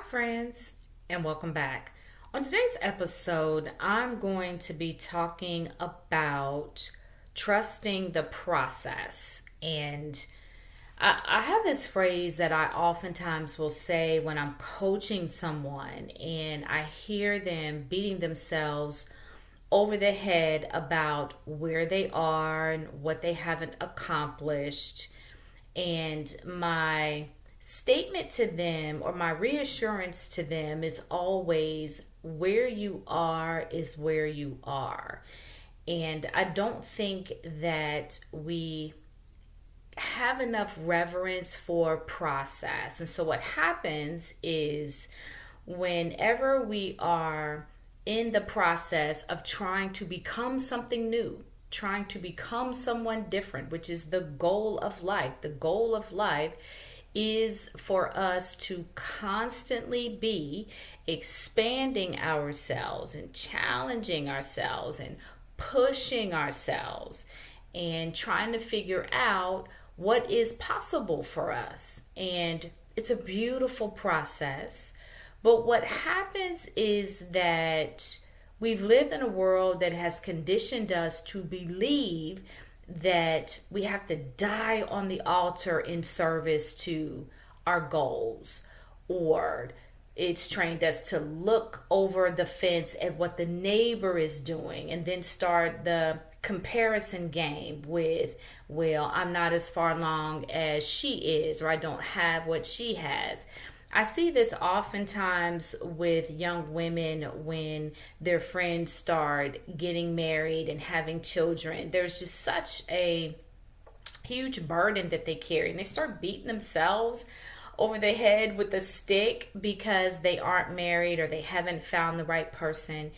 friends, and welcome back. On today's episode, I'm going to be talking about trusting the process. And I have this phrase that I oftentimes will say when I'm coaching someone and I hear them beating themselves over the head about where they are and what they haven't accomplished. And my statement to them or my reassurance to them is always where you are is where you are. And I don't think that we have enough reverence for process. And so what happens is whenever we are in the process of trying to become something new, trying to become someone different, which is the goal of life. The goal of life is for us to constantly be expanding ourselves and challenging ourselves and pushing ourselves and trying to figure out what is possible for us. And it's a beautiful process. But what happens is that we've lived in a world that has conditioned us to believe that we have to die on the altar in service to our goals, or it's trained us to look over the fence at what the neighbor is doing and then start the comparison game with, well, I'm not as far along as she is, or I don't have what she has. I see this oftentimes with young women when their friends start getting married and having children. There's just such a huge burden that they carry, and they start beating themselves over the head with a stick because they aren't married or they haven't found the right person.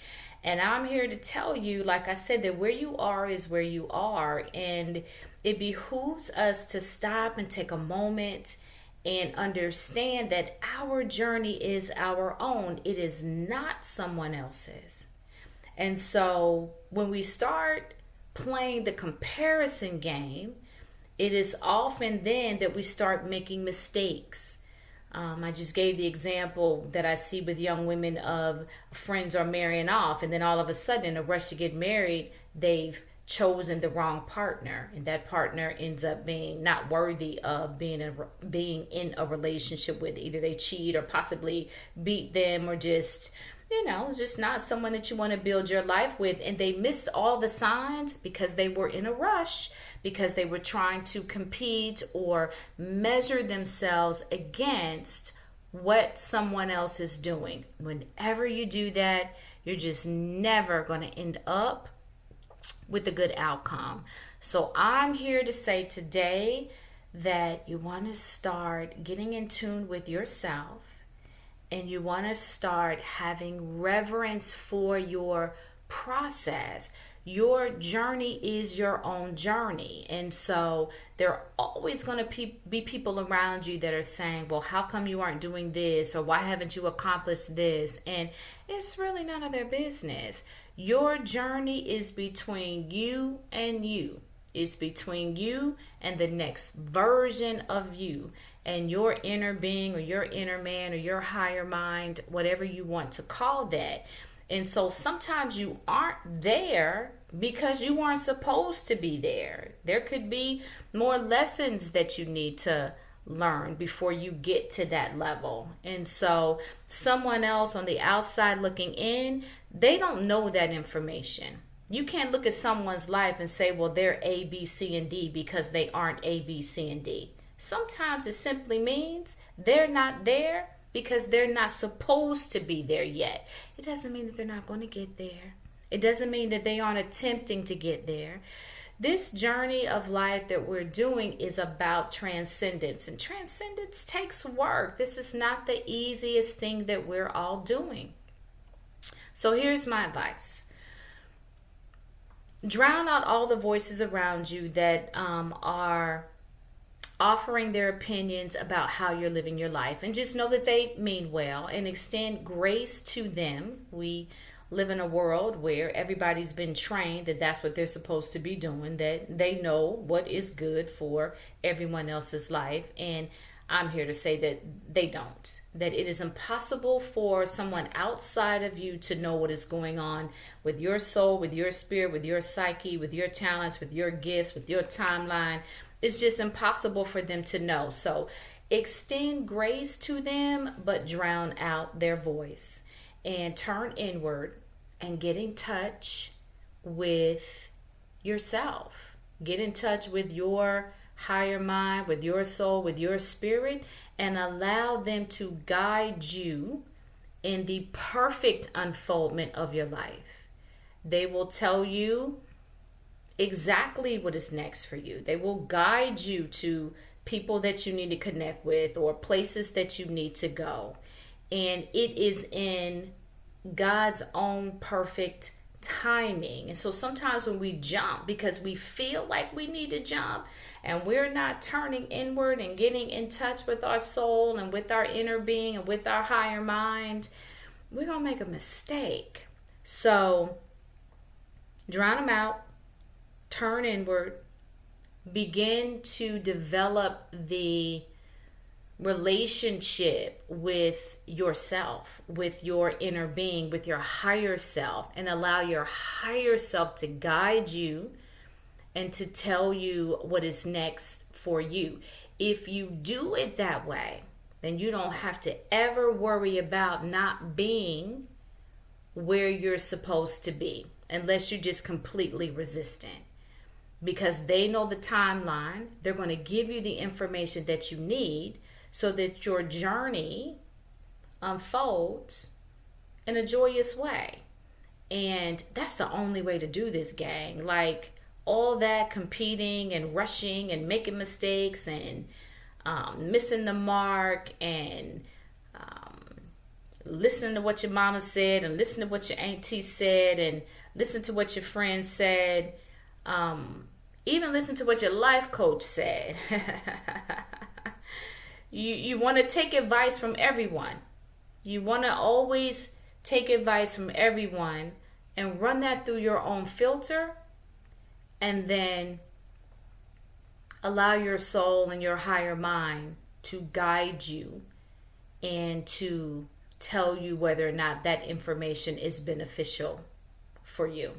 And I'm here to tell you, like I said, that where you are is where you are. And it behooves us to stop and take a moment and understand that our journey is our own. It is not someone else's. And so when we start playing the comparison game, it is often then that we start making mistakes. I just gave the example that I see with young women of friends are marrying off, and then all of a sudden, in a rush to get married, they've chosen the wrong partner, and that partner ends up being not worthy of being in a relationship with. Either they cheat or possibly beat them, or just just not someone that you want to build your life with. And they missed all the signs because they were in a rush, because they were trying to compete or measure themselves against what someone else is doing. Whenever you do that, you're just never going to end up with a good outcome. So I'm here to say today that you want to start getting in tune with yourself, and you want to start having reverence for your process. Your journey is your own journey. And so there are always going to be people around you that are saying, well, how come you aren't doing this? Or why haven't you accomplished this? And it's really none of their business. Your journey is between you and you. It's between you and the next version of you and your inner being, or your inner man, or your higher mind, whatever you want to call that. And so sometimes you aren't there because you weren't supposed to be there. There could be more lessons that you need to learn before you get to that level. And so someone else on the outside looking in, they don't know that information. You can't look at someone's life and say, well, they're A, B, C, and D because they aren't A, B, C, and D. Sometimes it simply means they're not there because they're not supposed to be there yet. It doesn't mean that they're not going to get there. It doesn't mean that they aren't attempting to get there. This journey of life that we're doing is about transcendence, and transcendence takes work. This is not the easiest thing that we're all doing. So here's my advice. Drown out all the voices around you that are offering their opinions about how you're living your life, and just know that they mean well, and extend grace to them. We live in a world where everybody's been trained that that's what they're supposed to be doing, that they know what is good for everyone else's life. And I'm here to say that they don't. That it is impossible for someone outside of you to know what is going on with your soul, with your spirit, with your psyche, with your talents, with your gifts, with your timeline. It's just impossible for them to know. So extend grace to them, but drown out their voice and turn inward and get in touch with yourself. Get in touch with your higher mind, with your soul, with your spirit, and allow them to guide you in the perfect unfoldment of your life. They will tell you exactly what is next for you. They will guide you to people that you need to connect with or places that you need to go. And it is in God's own perfect timing. And so sometimes when we jump because we feel like we need to jump and we're not turning inward and getting in touch with our soul and with our inner being and with our higher mind, we're going to make a mistake. So drown them out, turn inward, begin to develop the relationship with yourself, with your inner being, with your higher self, and allow your higher self to guide you and to tell you what is next for you. If you do it that way, then you don't have to ever worry about not being where you're supposed to be, unless you're just completely resistant. Because they know the timeline, they're going to give you the information that you need so that your journey unfolds in a joyous way. And that's the only way to do this, gang. Like all that competing and rushing and making mistakes and missing the mark and listen to what your mama said and listen to what your auntie said and listen to what your friend said. Even listen to what your life coach said. You want to take advice from everyone. You want to always take advice from everyone and run that through your own filter, and then allow your soul and your higher mind to guide you and to tell you whether or not that information is beneficial for you.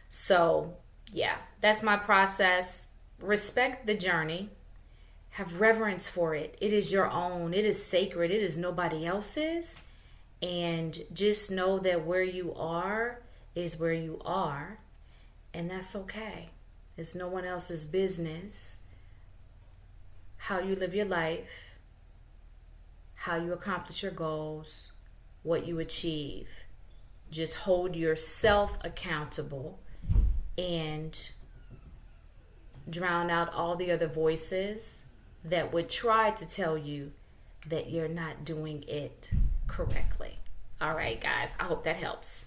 So yeah, that's my process. Respect the journey. Have reverence for it. It is your own. It is sacred. It is nobody else's. And just know that where you are is where you are. And that's okay. It's no one else's business how you live your life, how you accomplish your goals, what you achieve. Just hold yourself accountable and drown out all the other voices that would try to tell you that you're not doing it correctly. All right, guys, I hope that helps.